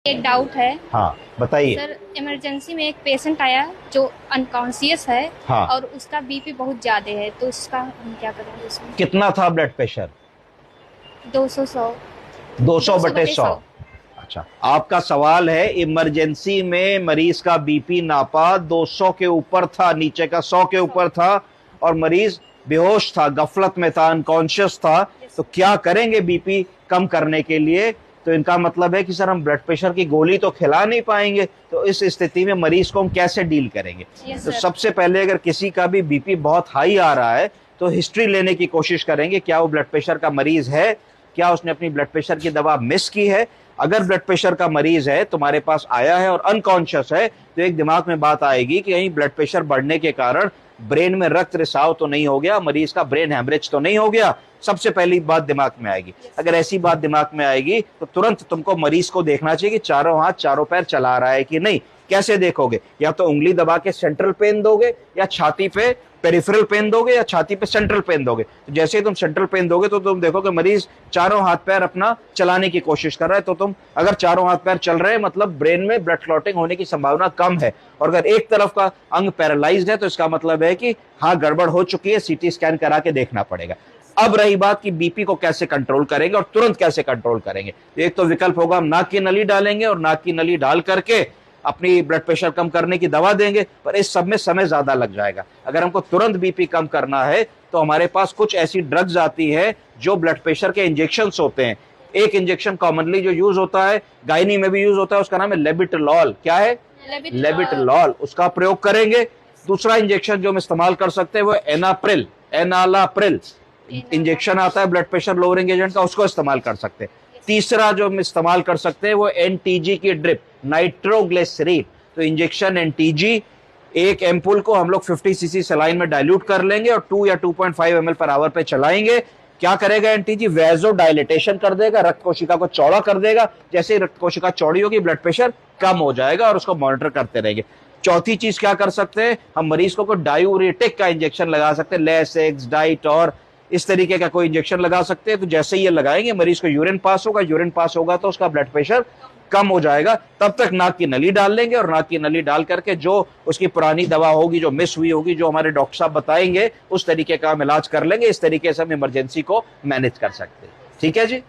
एक डाउट है। हाँ बताइए। सर, इमरजेंसी में एक पेशेंट आया जो अनकॉन्शियस है हाँ, और उसका बीपी बहुत ज्यादा है, तो उसका हम क्या करेंगे उसमें? कितना था ब्लड प्रेशर? 200 100। 200 200 बटे बटे 100। 100। अच्छा, आपका सवाल है इमरजेंसी में मरीज का बीपी नापा, 200 के ऊपर था, नीचे का 100 के ऊपर था, और मरीज बेहोश था, गफलत में था, अनकॉन्शियस था। तो क्या करेंगे बीपी कम करने के लिए? तो इनका मतलब है कि सर हम ब्लड प्रेशर की गोली तो खिला नहीं पाएंगे, तो इस स्थिति में मरीज को हम कैसे डील करेंगे? यस तो सर। सबसे पहले अगर किसी का भी बीपी बहुत हाई आ रहा है तो हिस्ट्री लेने की कोशिश करेंगे, क्या वो ब्लड प्रेशर का मरीज है, क्या उसने अपनी ब्लड प्रेशर की दवा मिस की है। अगर ब्लड प्रेशर का मरीज है, तुम्हारे पास आया है और अनकॉन्शियस है, तो एक दिमाग में बात आएगी कि कहीं ब्लड प्रेशर बढ़ने के कारण ब्रेन में रक्त रिसाव तो नहीं हो गया, मरीज का ब्रेन हैमरेज तो नहीं हो गया। सबसे पहली बात दिमाग में आएगी। अगर ऐसी बात दिमाग में आएगी तो तुरंत तुमको मरीज को देखना चाहिए कि चारों हाथ चारों पैर चला रहा है कि नहीं। कैसे देखोगे? या तो उंगली दबा के सेंट्रल पेन दोगे, या छाती पे पेरिफेरल पेन दोगे, या छाती पे सेंट्रल पेन दोगे। तो जैसे ही तुम सेंट्रल पेन दोगे तो तुम देखोगे मरीज चारों हाथ पैर अपना चलाने की कोशिश कर रहा है। तो तुम अगर चारों हाथ पैर चल रहे हैं, मतलब ब्रेन में ब्लड क्लॉटिंग होने की संभावना कम है। और अगर एक तरफ का अंग पैरालाइज्ड है तो इसका मतलब है कि हाँ, गड़बड़ हो चुकी है, सीटी स्कैन करा के देखना पड़ेगा। अब रही बात कि बीपी को कैसे कंट्रोल करेंगे और तुरंत कैसे कंट्रोल करेंगे। एक तो विकल्प होगा, हम नाक की नली डालेंगे और नाक की नली डाल करके अपनी ब्लड प्रेशर कम करने की दवा देंगे, पर इस सब में समय ज्यादा लग जाएगा। अगर हमको तुरंत बीपी कम करना है तो हमारे पास कुछ ऐसी ड्रग्स आती है जो ब्लड प्रेशर के इंजेक्शन होते हैं। एक इंजेक्शन कॉमनली जो यूज होता है, गायनी में भी यूज होता है, उसका नाम है लेबिटलॉल। क्या है? लेबिटलॉल। उसका प्रयोग करेंगे। दूसरा इंजेक्शन जो हम इस्तेमाल कर सकते हैं वो एनाप्रिल, एनालाप्रिल इंजेक्शन आता है ब्लड प्रेशर लोअरिंग एजेंट का, उसको इस्तेमाल कर सकते हैं। तीसरा जो हम इस्तेमाल कर सकते हैं वो एनटीजी की ड्रिप, नाइट्रोग्लिसरीन। तो इंजेक्शन एनटीजी, एक एम्पुल को हम लोग 50 सीसी सलाइन में डाइल्यूट कर लेंगे और 2 या 2.5 ml पर आवर पे चलाएंगे। क्या करेगा एनटीजी? वेजो डायलिटेशन कर देगा, रक्त कोशिका को चौड़ा कर देगा। जैसे ही रक्त कोशिका चौड़ी होगी, ब्लड प्रेशर कम हो जाएगा, और उसको मॉनिटर करते रहेंगे। चौथी चीज क्या कर सकते हैं, हम मरीज को डायूरेटिक का इंजेक्शन लगा सकते हैं, लेसेक्स, डाइट और इस तरीके का कोई इंजेक्शन लगा सकते हैं। तो जैसे ही ये लगाएंगे, मरीज को यूरिन पास होगा, यूरिन पास होगा तो उसका ब्लड प्रेशर कम हो जाएगा। तब तक नाक की नली डाल लेंगे, और नाक की नली डाल करके जो उसकी पुरानी दवा होगी, जो मिस हुई होगी, जो हमारे डॉक्टर साहब बताएंगे, उस तरीके का हम इलाज कर लेंगे। इस तरीके से हम इमरजेंसी को मैनेज कर सकते हैं। ठीक है जी।